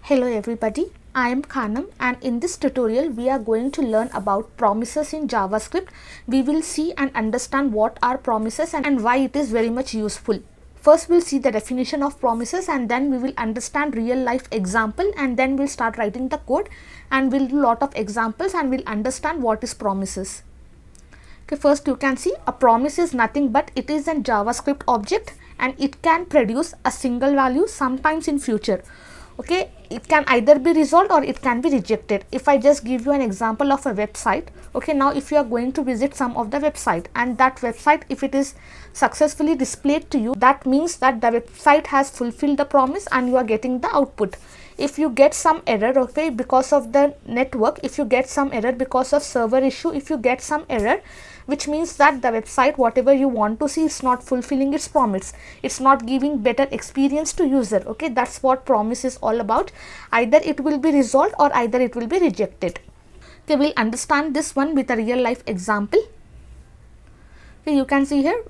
Hello everybody, I am Khanam and in this tutorial we are going to learn about promises in JavaScript. We will see and understand what are promises and why it is very much useful. First we'll see the definition of promises and then we will understand real life example and then we'll start writing the code and we'll do lot of examples and we'll understand what is promises. Okay, first you can see a promise is nothing but it is a JavaScript object and it can produce a single value sometimes in future. Okay, it can either be resolved or it can be rejected. If I just give you an example of a website, okay, now if you are going to visit some of the website and that website, if it is successfully displayed to you, that means that the website has fulfilled the promise and you are getting the output. If you get some error, okay, because of the network, if you get some error because of server issue, if you get some error, which means that the website, whatever you want to see, is not fulfilling its promise. It's not giving better experience to user. Okay, that's what promise is all about. Either it will be resolved or either it will be rejected. Okay, we'll understand this one with a real life example. Okay, you can see here,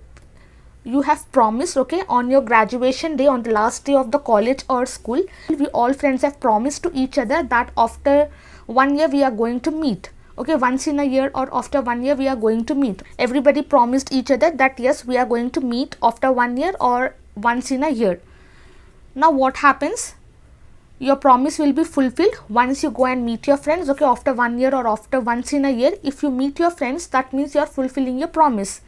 you have promised, okay, on your graduation day, on the last day of the college or school, we all friends have promised to each other that after 1 year we are going to meet. Okay, once in a year or after 1 year we are going to meet. Everybody promised each other that yes, we are going to meet after 1 year or once in a year. Now what happens? Your promise will be fulfilled once you go and meet your friends. Okay, after 1 year or after once in a year, if you meet your friends, that means you are fulfilling your promise.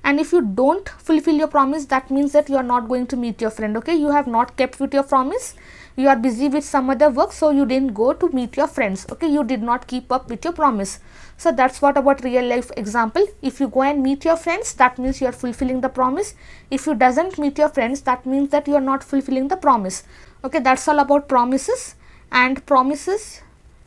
And if you don't fulfill your promise, that means that you are not going to meet your friend. Okay, you have not kept with your promise. You are busy with some other work, so you didn't go to meet your friends. Okay, you did not keep up with your promise. So that's what about real life example. If you go and meet your friends, that means you are fulfilling the promise. If you doesn't meet your friends, that means that you are not fulfilling the promise. Okay, that's all about promises. And promises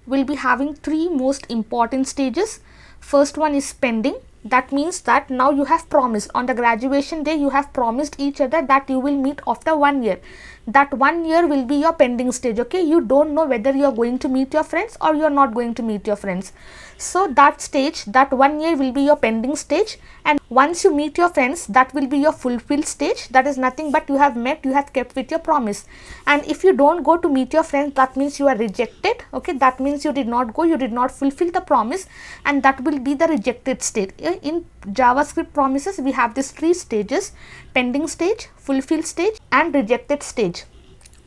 will be having three most important stages. First one is pending. That means that now you have promised on the graduation day, you have promised each other that you will meet after 1 year. That 1 year will be your pending stage. Okay, you don't know whether you are going to meet your friends or you are not going to meet your friends. So that stage, that 1 year will be your pending stage, and once you meet your friends, that will be your fulfilled stage. That is nothing but you have met, you have kept with your promise. And if you don't go to meet your friends, that means you are rejected. Okay, that means you did not go, you did not fulfill the promise, and that will be the rejected state. In JavaScript promises, we have these three stages: pending stage, fulfilled stage and rejected stage.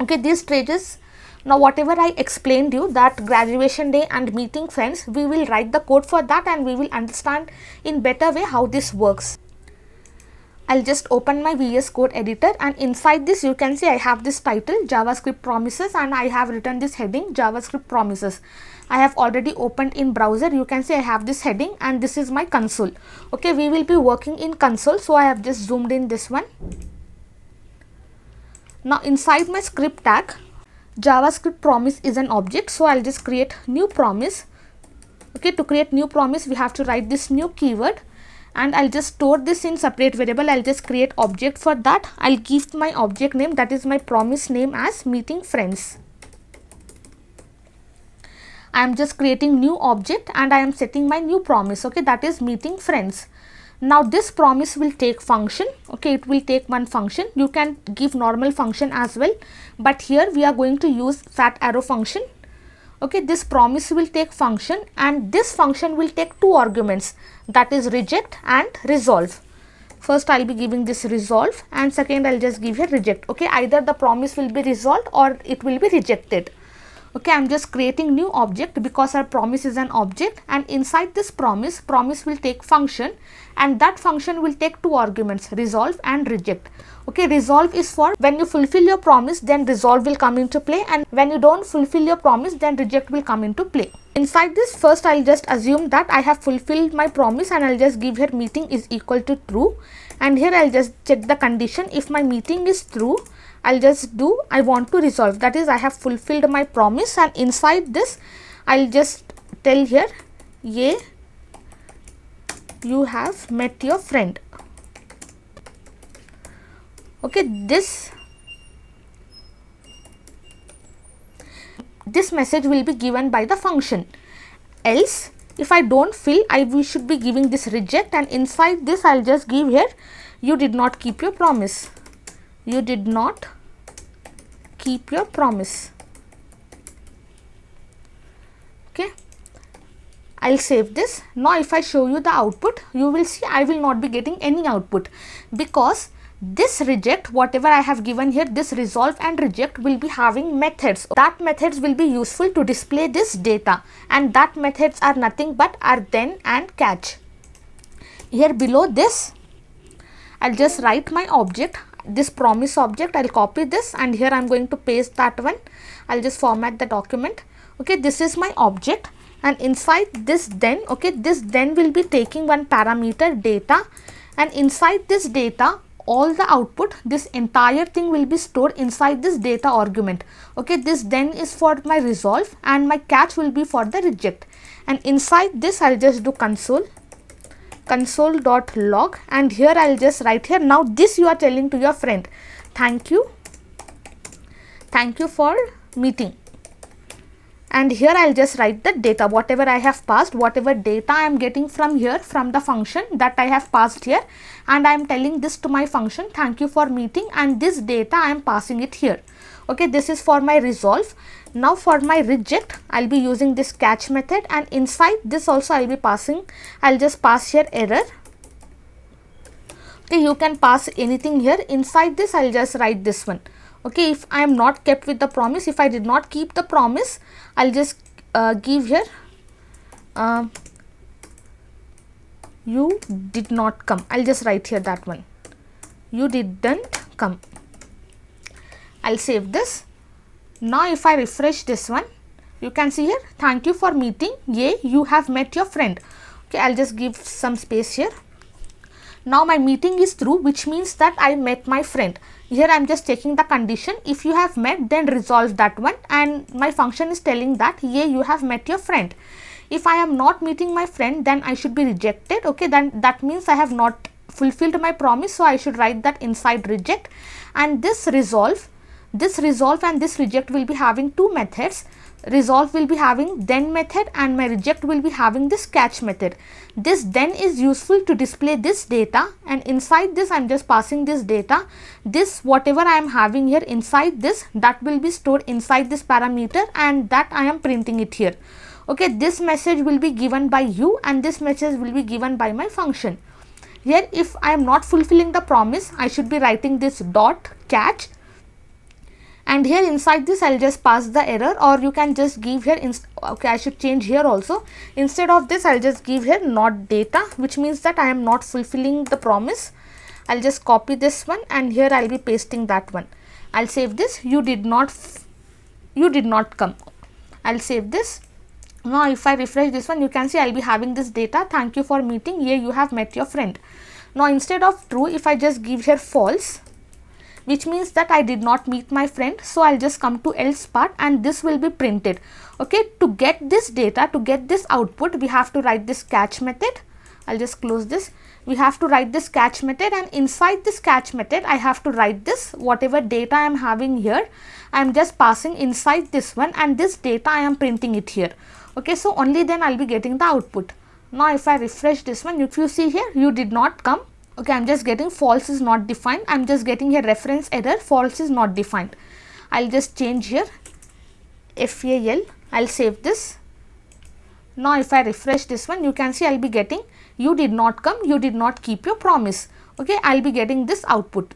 Okay, these stages, now whatever I explained you, that graduation day and meeting friends, we will write the code for that and we will understand in better way how this works. I'll just open my VS Code editor and inside this you can see I have this title JavaScript Promises and I have written this heading JavaScript Promises. I have already opened in browser. You can see I have this heading and this is my console. Okay, we will be working in console, so I have just zoomed in this one. Now inside my script tag, JavaScript promise is an object, so I'll just create new promise. Okay, to create new promise we have to write this new keyword and I'll just store this in separate variable. I'll just create object for that. I'll give my object name, that is my promise name, as meeting friends. I am just creating new object and I am setting my new promise. Okay, that is meeting friends. Now this promise will take function. Okay, it will take one function. You can give normal function as well, but here we are going to use fat arrow function. Okay, this promise will take function and this function will take two arguments, that is reject and resolve. First I'll be giving this resolve and second I'll just give here reject. Okay, either the promise will be resolved or it will be rejected. Okay, I'm just creating new object because our promise is an object, and inside this promise will take function and that function will take two arguments, resolve and reject. Okay, resolve is for when you fulfill your promise, then resolve will come into play, and when you don't fulfill your promise, then reject will come into play. Inside this, first I'll just assume that I have fulfilled my promise and I'll just give here meeting is equal to true, and here I'll just check the condition. If my meeting is true, I'll just do I want to resolve, that is I have fulfilled my promise, and inside this I'll just tell here, yeah, you have met your friend. Okay, this message will be given by the function. Else if I don't fill, we should be giving this reject, and inside this I'll just give here, you did not keep your promise. You did not keep your promise. Okay, I'll save this. Now if I show you the output, you will see I will not be getting any output, because this reject, whatever I have given here, this resolve and reject will be having methods. That methods will be useful to display this data, and that methods are nothing but are then and catch. Here below this, I'll just write my object, this promise object. I'll copy this, and here I'm going to paste that one. I'll just format the document. Okay, this is my object, and inside this then, okay, this then will be taking one parameter data, and inside this data, all the output, this entire thing will be stored inside this data argument. Okay, this then is for my resolve, and my catch will be for the reject. And inside this, I'll just do console.log, and here I'll just write here. Now this you are telling to your friend, thank you for meeting. And here I'll just write the data, whatever I have passed, whatever data I am getting from here, from the function that I have passed here, and I am telling this to my function, thank you for meeting, and this data I am passing it here. Okay, this is for my resolve. Now for my reject, I'll be using this catch method, and inside this also I'll be passing, I'll just pass here error. Okay, you can pass anything here. Inside this, I'll just write this one. Okay, if I am not kept with the promise, if I did not keep the promise, I'll just give here you did not come. I'll just write here that one, you didn't come. I'll save this. Now if I refresh this one, you can see here, thank you for meeting, yay, you have met your friend. Okay, I'll just give some space here. Now my meeting is through, which means that I met my friend. Here I am just checking the condition. If you have met, then resolve that one, and my function is telling that, yay, you have met your friend. If I am not meeting my friend, then I should be rejected. Okay, then that means I have not fulfilled my promise, so I should write that inside reject. And this resolve and this reject will be having two methods. Resolve will be having then method, and my reject will be having this catch method. This then is useful to display this data, and inside this I am just passing this data. This whatever I am having here inside this, that will be stored inside this parameter, and that I am printing it here. Okay, this message will be given by you, and this message will be given by my function. Here if I am not fulfilling the promise, I should be writing this dot catch. And here inside this I'll just pass the error, or you can just give here, okay, I should change here also. Instead of this, I'll just give here not data, which means that I am not fulfilling the promise. I'll just copy this one, and here I'll be pasting that one. I'll save this, you did not come. I'll save this. Now if I refresh this one, you can see I'll be having this data, thank you for meeting, yay, you have met your friend. Now instead of true, if I just give here false, which means that I did not meet my friend, so I'll just come to else part, and this will be printed. Okay, to get this data, to get this output, we have to write this catch method. I'll just close this. We have to write this catch method, and inside this catch method I have to write this whatever data I am having here, I am just passing inside this one, and this data I am printing it here. Okay, so only then I'll be getting the output. Now if I refresh this one, if you see here, you did not come. Okay, I'm just getting false is not defined. I'm just getting here reference error, false is not defined. I'll just change here FAL. I'll save this. Now if I refresh this one, you can see I'll be getting you did not come, you did not keep your promise. Okay, I'll be getting this output.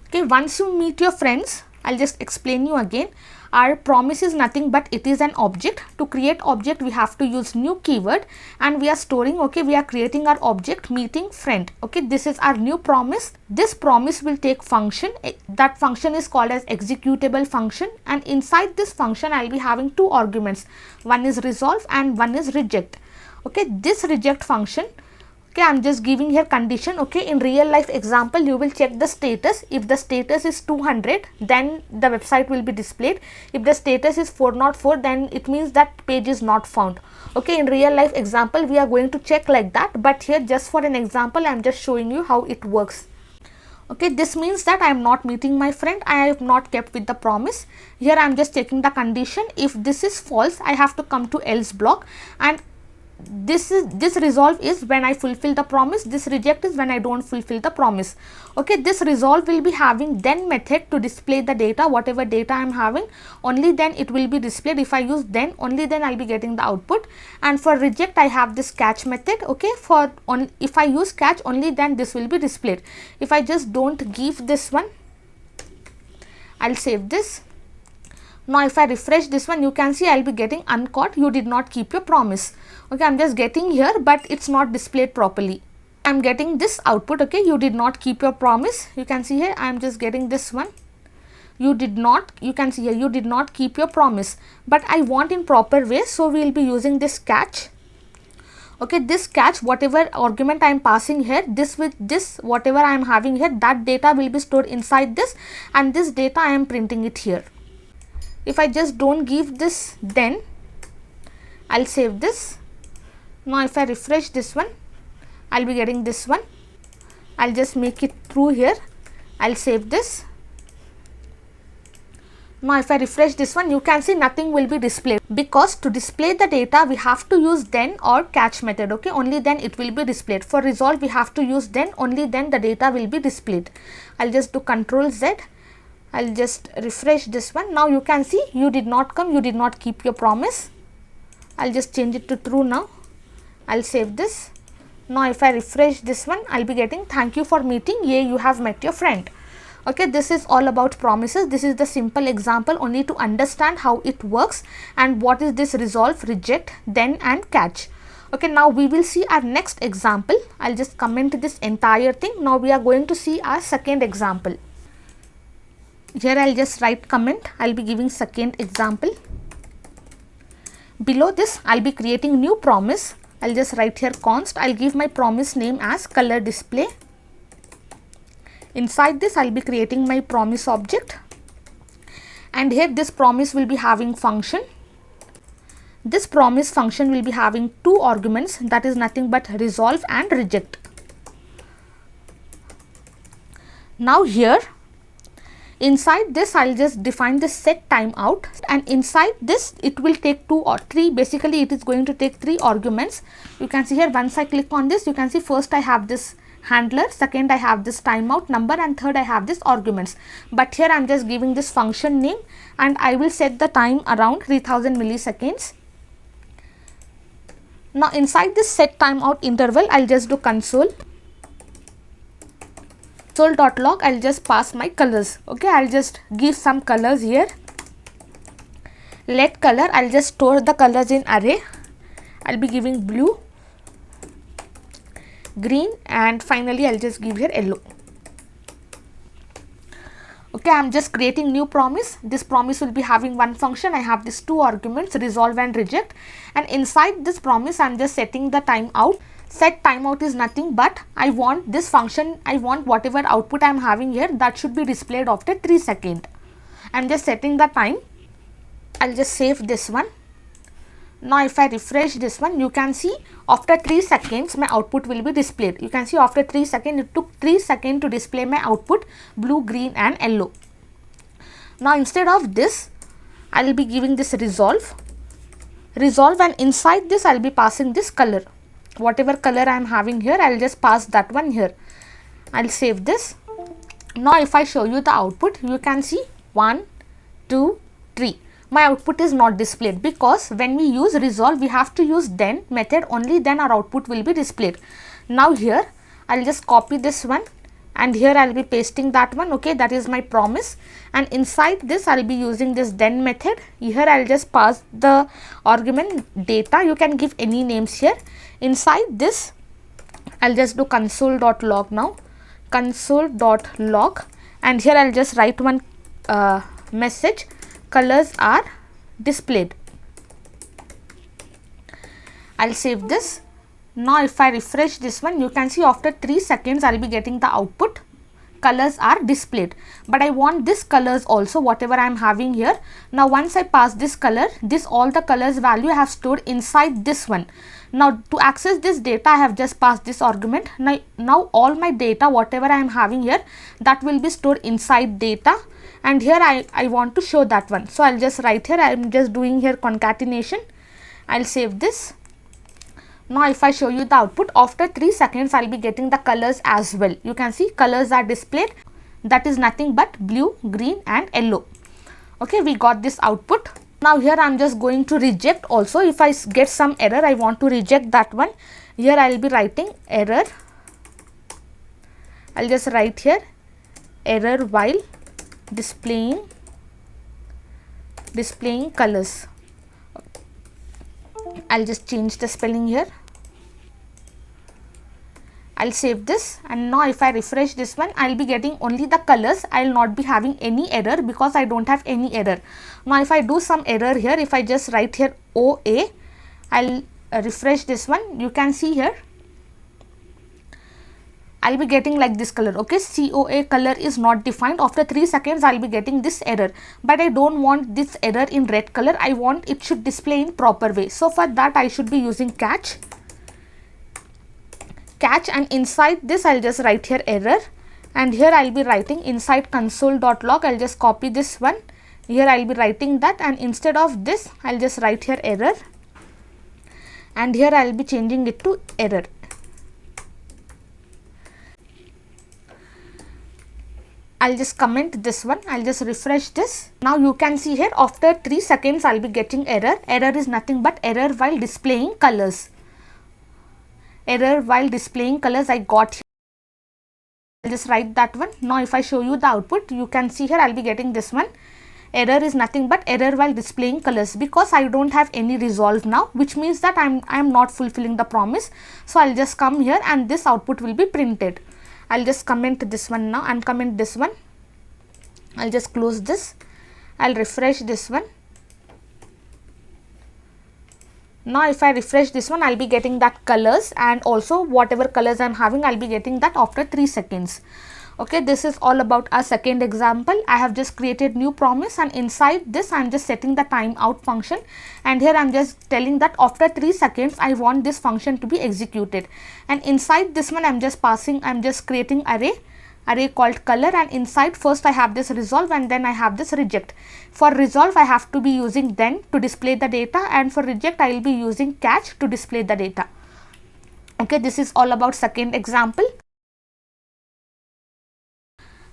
Okay, once you meet your friends, I'll just explain you again. Our promise is nothing but it is an object. To create object, we have to use new keyword, and we are storing, okay, we are creating our object meeting friend. Okay, this is our new promise. This promise will take function. That function is called as executable function, and inside this function I'll be having two arguments. One is resolve and one is reject. Okay, this reject function, okay, I'm just giving here condition. Okay, in real life example, you will check the status. If the status is 200, then the website will be displayed. If the status is 404, then it means that page is not found. Okay, in real life example, we are going to check like that, but here just for an example, I'm just showing you how it works. Okay, this means that I am not meeting my friend, I have not kept with the promise. Here I am just checking the condition. If this is false, I have to come to else block, and this resolve is when I fulfill the promise, this reject is when I don't fulfill the promise. Okay, this resolve will be having then method to display the data, whatever data I am having, only then it will be displayed. If I use then, only then I'll be getting the output. And for reject I have this catch method. Okay, if I use catch, only then this will be displayed. If I just don't give this one, I'll save this. Now if I refresh this one, you can see I'll be getting uncaught, you did not keep your promise. Okay, I'm just getting here, but it's not displayed properly. I'm getting this output. Okay, you did not keep your promise. You can see here I'm just getting this one. You can see here you did not keep your promise, but I want in proper way, so we will be using this catch. Okay, this catch, whatever argument I am passing here, this with this whatever I am having here, that data will be stored inside this, and this data I am printing it here. If I just don't give this, then I'll save this. Now if I refresh this one, I'll be getting this one. I'll just make it true here. I'll save this. Now if I refresh this one, you can see nothing will be displayed, because to display the data we have to use then or catch method. Okay, only then it will be displayed. For resolve we have to use then, only then the data will be displayed. I'll just do Control Z. I'll just refresh this one. Now you can see you did not come, you did not keep your promise. I'll just change it to true now. I'll save this. Now if I refresh this one, I'll be getting thank you for meeting, yay, you have met your friend. Okay, this is all about promises. This is the simple example only to understand how it works and what is this resolve, reject, then and catch. Okay, now we will see our next example. I'll just comment this entire thing. Now we are going to see our second example. Here I'll just write comment. I'll be giving second example. Below this I'll be creating new promise. I'll just write here const. I'll give my promise name as color display. Inside this I'll be creating my promise object, and here this promise will be having function. This promise function will be having two arguments, that is nothing but resolve and reject. Now here inside this I'll just define this set timeout, and inside this it will take two or three, basically it is going to take three arguments. You can see here once I click on this, you can see first I have this handler, second I have this timeout number, and third I have this arguments. But here I'm just giving this function name, and I will set the time around 3000 milliseconds. Now inside this set timeout interval I'll just do console.log. I'll just pass my colors. Okay, I'll just give some colors here. Let color, I'll just store the colors in array. I'll be giving blue, green, and finally I'll just give here yellow. Okay, I'm just creating new promise. This promise will be having one function. I have these two arguments, resolve and reject, and inside this promise I'm just setting the timeout. Set timeout is nothing but I want this function, I want whatever output I am having here, that should be displayed after 3 seconds. I'm just setting the time. I'll just save this one. Now if I refresh this one, you can see after 3 seconds my output will be displayed. You can see after 3 seconds, it took 3 seconds to display my output, blue, green and yellow. Now instead of this, I will be giving this resolve, and inside this I will be passing this color. Whatever color I am having here, I will just pass that one here. I'll save this. Now if I show you the output, you can see 1, 2, 3. My output is not displayed, because when we use resolve we have to use then method, only then our output will be displayed. Now here I'll just copy this one, and here I'll be pasting that one. Okay, that is my promise, and inside this I'll be using this then method. Here I'll just pass the argument data. You can give any names here. Inside this I'll just do console.log now, console.log, and here I'll just write one message, colors are displayed. I'll save this. Now if I refresh this one, you can see after 3 seconds I'll be getting the output, colors are displayed. But I want this colors also, whatever I am having here. Now once I pass this color, this all the colors value I have stored inside this one. Now to access this data I have just passed this argument. Now all my data, whatever I am having here, that will be stored inside data, and here I want to show that one. So I'll just write here, I am just doing here concatenation. I'll save this. Now if I show you the output, after 3 seconds I'll be getting the colors as well. You can see colors are displayed, that is nothing but blue, green and yellow. Okay, we got this output. Now here I'm just going to reject also. If I get some error, I want to reject that one. Here I'll be writing error. I'll just write here error while displaying colors. I'll just change the spelling here. I'll save this, and now if I refresh this one, I'll be getting only the colors. I'll not be having any error because I don't have any error. Now if I do some error here, if I just write here OA, I'll refresh this one. You can see here I'll be getting like this color. Okay, COA color is not defined. After 3 seconds I'll be getting this error, but I don't want this error in red color. I want it should display in proper way. So for that I should be using catch, and inside this I'll just write here error, and here I'll be writing inside console.log. I'll just copy this one. Here I'll be writing that, and instead of this I'll just write here error, and here I'll be changing it to error. I'll just comment this one. I'll just refresh this. Now you can see here after 3 seconds I'll be getting error. Error is nothing but error while displaying colors. Error while displaying colors I got here. I'll just write that one. Now if I show you the output, you can see here I'll be getting this one. Error is nothing but error while displaying colors, because I don't have any resolve now, which means that I'm not fulfilling the promise. So I'll just come here and this output will be printed. I'll just comment this one now and comment this one. I'll just close this. I'll refresh this one. Now if I refresh this one, I'll be getting that colors, and also whatever colors I'm having, I'll be getting that after 3 seconds. Okay, this is all about our second example. I have just created new promise, and inside this I'm just setting the timeout function, and here I'm just telling that after 3 seconds I want this function to be executed, and inside this one I'm just creating array called color, and inside first I have this resolve and then I have this reject. For resolve I have to be using then to display the data, and for reject I will be using catch to display the data. Okay, this is all about second example.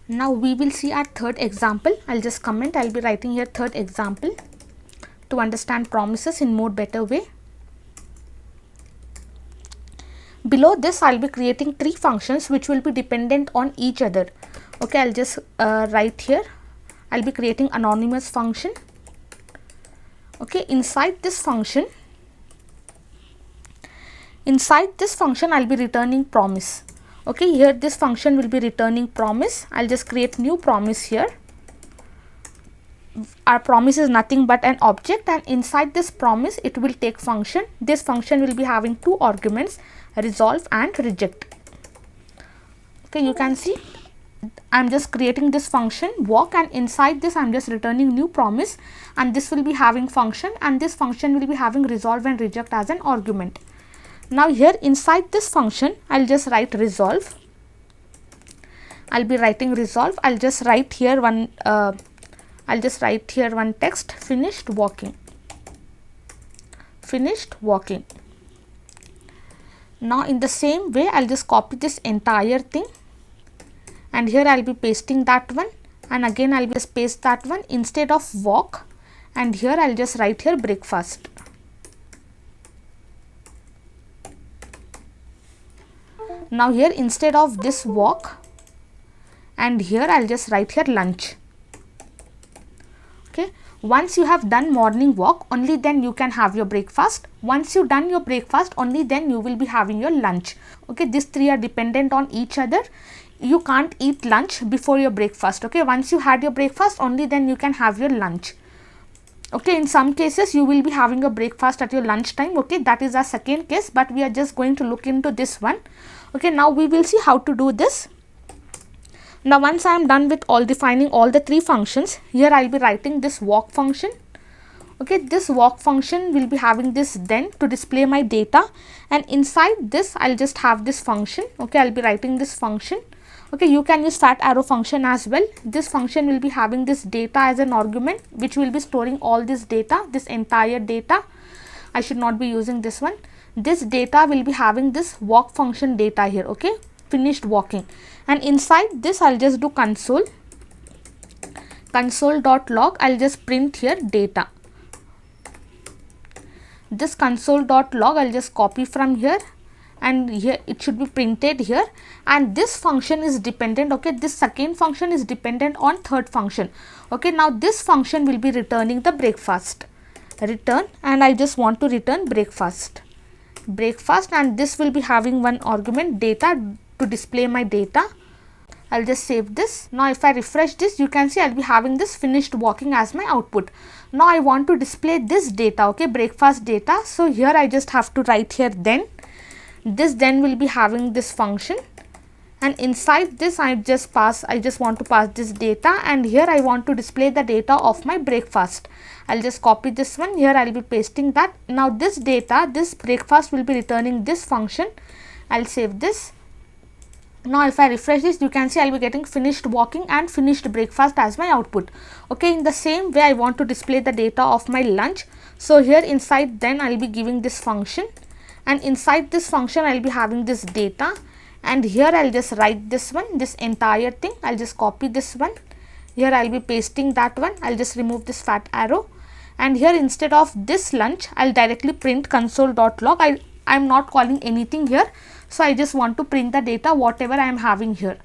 Now we will see our third example. I'll just comment. I'll be writing here third example to understand promises in more better way. Below this I'll be creating 3 functions which will be dependent on each other. Okay, I'll just write here. I'll be creating anonymous function. Okay, inside this function I'll be returning promise. Okay, here this function will be returning promise. I'll just create new promise here. Our promise is nothing but an object, and inside this promise it will take function. This function will be having 2 arguments, resolve and reject. Okay, you can see I'm just creating this function walk, and inside this I'm just returning new promise, and this will be having function, and this function will be having resolve and reject as an argument. Now here inside this function I'll just write resolve. I'll be writing resolve. I'll just write here one text, finished walking. Now in the same way I'll just copy this entire thing, and here I'll be pasting that one, and again I'll just paste that one instead of walk, and here I'll just write here breakfast. Now here instead of this walk, and here I'll just write here lunch. Okay, once you have done morning walk, only then you can have your breakfast. Once you done your breakfast, only then you will be having your lunch. Okay, these 3 are dependent on each other. You can't eat lunch before your breakfast. Okay, once you had your breakfast, only then you can have your lunch. Okay, in some cases you will be having a breakfast at your lunch time. Okay, that is our second case, but we are just going to look into this one. Okay, now we will see how to do this. Now once I am done with defining all the 3 functions, here I'll be writing this walk function. Okay, this walk function will be having this then to display my data, and inside this I'll just have this function. Okay, I'll be writing this function. Okay, you can use fat arrow function as well. This function will be having this data as an argument, which will be storing all this data, this entire data. I should not be using this one. this data will be having this walk function data here, okay, finished walking. And inside this I'll just do console.log. I'll just print here data. This console.log I'll just copy from here, and here it should be printed here. And this function is dependent, okay, this second function is dependent on third function. Okay, now this function will be returning the breakfast, return, and I just want to return breakfast, and this will be having one argument data to display my data. I'll just save this. Now if I refresh this, you can see I'll be having this finished walking as my output. Now I want to display this data, okay, breakfast data. So here I just have to write here then. This then will be having this function, and inside this I just want to pass this data, and here I want to display the data of my breakfast. I'll just copy this one, here I'll be pasting that. Now this data, this breakfast will be returning this function. I'll save this. Now if I refresh this, you can see I'll be getting finished walking and finished breakfast as my output. Okay, in the same way I want to display the data of my lunch. So here inside then I'll be giving this function, and inside this function I'll be having this data, and here I'll just write this one, this entire thing. I'll just copy this one, here I'll be pasting that one. I'll just remove this fat arrow, and here instead of this lunch I'll directly print console.log. I'm not calling anything here, so I just want to print the data whatever I am having here.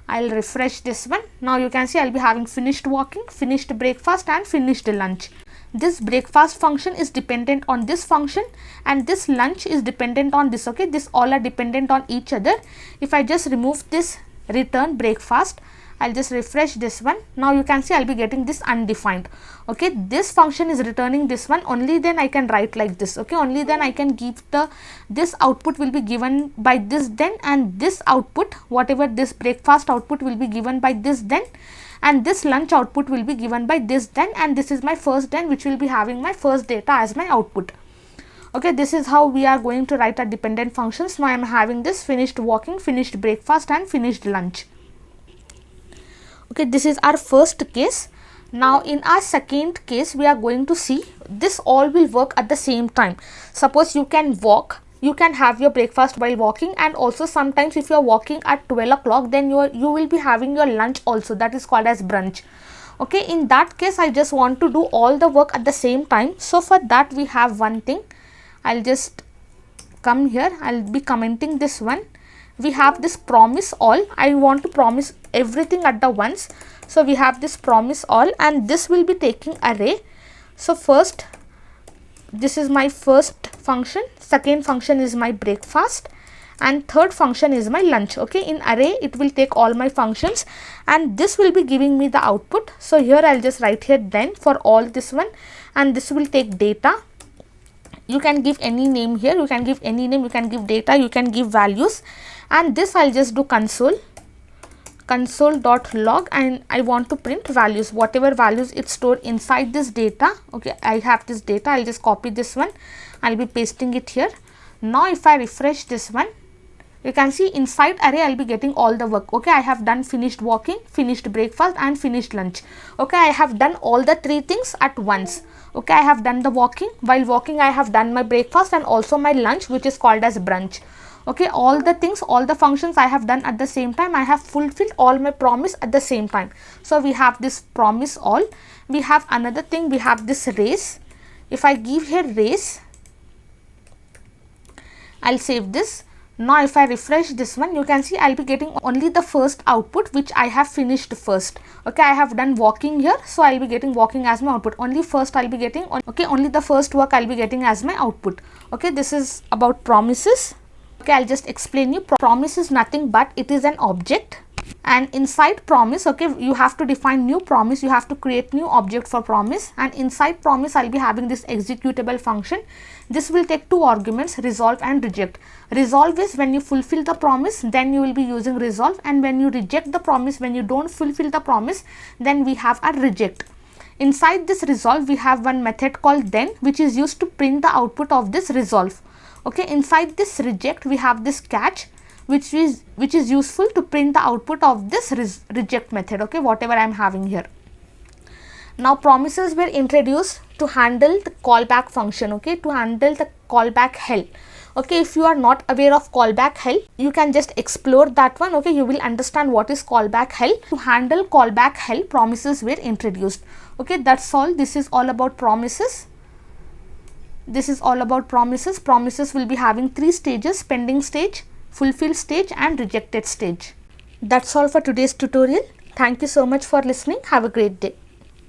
I'll refresh this one. Now you can see I'll be having finished walking, finished breakfast, and finished lunch. This breakfast function is dependent on this function, and this lunch is dependent on this, okay, this all are dependent on each other. If I just remove this return breakfast, I'll just refresh this one. Now you can see I'll be getting this undefined. Okay, this function is returning this one, only then I can write like this. Okay, only then I can give this output will be given by this then, and this output, whatever this breakfast output will be given by this then, and this lunch output will be given by this then, and this is my first then, which will be having my first data as my output. Okay, this is how we are going to write our dependent functions. Now I am having this finished walking, finished breakfast, and finished lunch. Okay, this is our first case. Now in our second case, we are going to see this all will work at the same time. Suppose you can walk, you can have your breakfast while walking, and also sometimes if you are walking at 12 o'clock, then you will be having your lunch also, that is called as brunch. Okay, in that case I just want to do all the work at the same time. So for that we have one thing. I'll just come here, I'll be commenting this one. We have this promise all. I want to promise everything at the once. So we have this promise all, and this will be taking array. So first, this is my first function, second function is my breakfast, and third function is my lunch. Okay, in array it will take all my functions, and this will be giving me the output. So here I'll just write here then for all this one, and this will take data. You can give any name here, you can give any name, you can give data, you can give values, and this I'll just do console.log, and I want to print values, whatever values it's stored inside this data. Okay, I have this data, I'll just copy this one, I'll be pasting it here. Now if I refresh this one, you can see inside array I'll be getting all the work. Okay, I have done finished walking, finished breakfast, and finished lunch. Okay, I have done all the three things at once. Okay, I have done the walking, while walking I have done my breakfast and also my lunch, which is called as brunch. Okay, all the things, all the functions I have done at the same time. I have fulfilled all my promise at the same time. So we have this promise all. We have another thing, we have this race. If I give here race, I'll save this. Now if I refresh this one, you can see I'll be getting only the first output, which I have finished first. Okay, I have done walking here, so I'll be getting walking as my output. Only first I'll be getting, okay, only the first work I'll be getting as my output. Okay, this is about promises. Okay, I'll just explain you. Promise is nothing but it is an object, and inside promise, okay, you have to define new promise, you have to create new object for promise, and inside promise I'll be having this executable function. This will take two arguments, resolve and reject. Resolve is when you fulfill the promise, then you will be using resolve, and when you reject the promise, when you don't fulfill the promise, then we have a reject. Inside this resolve, we have one method called then, which is used to print the output of this resolve. Okay, inside this reject, we have this catch, which is useful to print the output of this reject method. Okay, whatever I am having here. Now promises were introduced to handle the callback function. Okay, to handle the callback hell. Okay, if you are not aware of callback hell, you can just explore that one. Okay, you will understand what is callback hell. To handle callback hell, promises were introduced. Okay, that's all. This is all about promises. This is all about promises. Promises will be having 3 stages: pending stage, fulfilled stage and rejected stage. That's all for today's tutorial. Thank you so much for listening. Have a great day.